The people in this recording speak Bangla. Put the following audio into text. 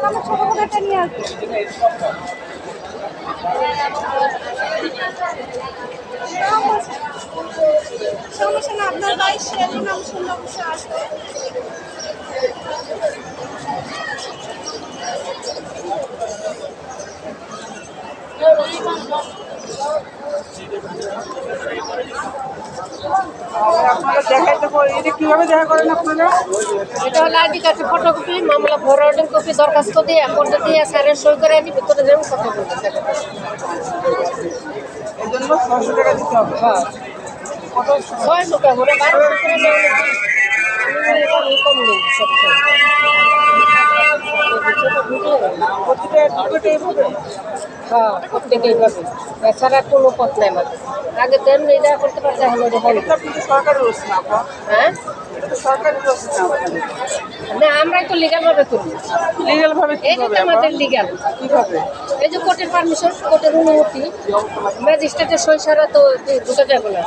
আমার ছোট কোটাটা নিয়ে আসবে। সমস্যা না, আপনার ভাই শেয়ারের নাম শুনলে অবশ্যই আসবে। এটা কিভাবে দেখা করেন আপনারা? এটা হলো আইডি কার্ডের ফটোকপি, মামলা ফরওয়ার্ডিং কপি, দরখাস্ত দিয়ে অ্যাকাউন্টে দিয়ে স্যারের সই করে আনি ভিতরে যেমন কথা বলতে স্যার। এর জন্য 600 টাকা দিতে হবে। হ্যাঁ, কত 600 টাকা করে 1200 করে নেওয়া নাকি? আমি কম নেই সবসময়। প্রতিটা টিকিটে হবে? হ্যাঁ, প্রত্যেকেই পাবে, এছাড়া কোনো পথ নাই আমাদের। আগে তো এমনি এটা করতে পারতে এখন ওটা বন্ধ। এটা কিন্তু সরকারি রুলস না আপা। হ্যাঁ, এটা তো সরকারি রুলস না। না আমরাই তো লিগাল ভাবে করি। লিগ্যাল ভাবে এইটা কিভাবে তো আপা? আমাদের লিগাল। কিভাবে? এই যে কোর্টের পারমিশন, কোর্টের অনুমতি, ম্যাজিস্ট্রেটের সই ছাড়া তো ঢুকে যাবে না।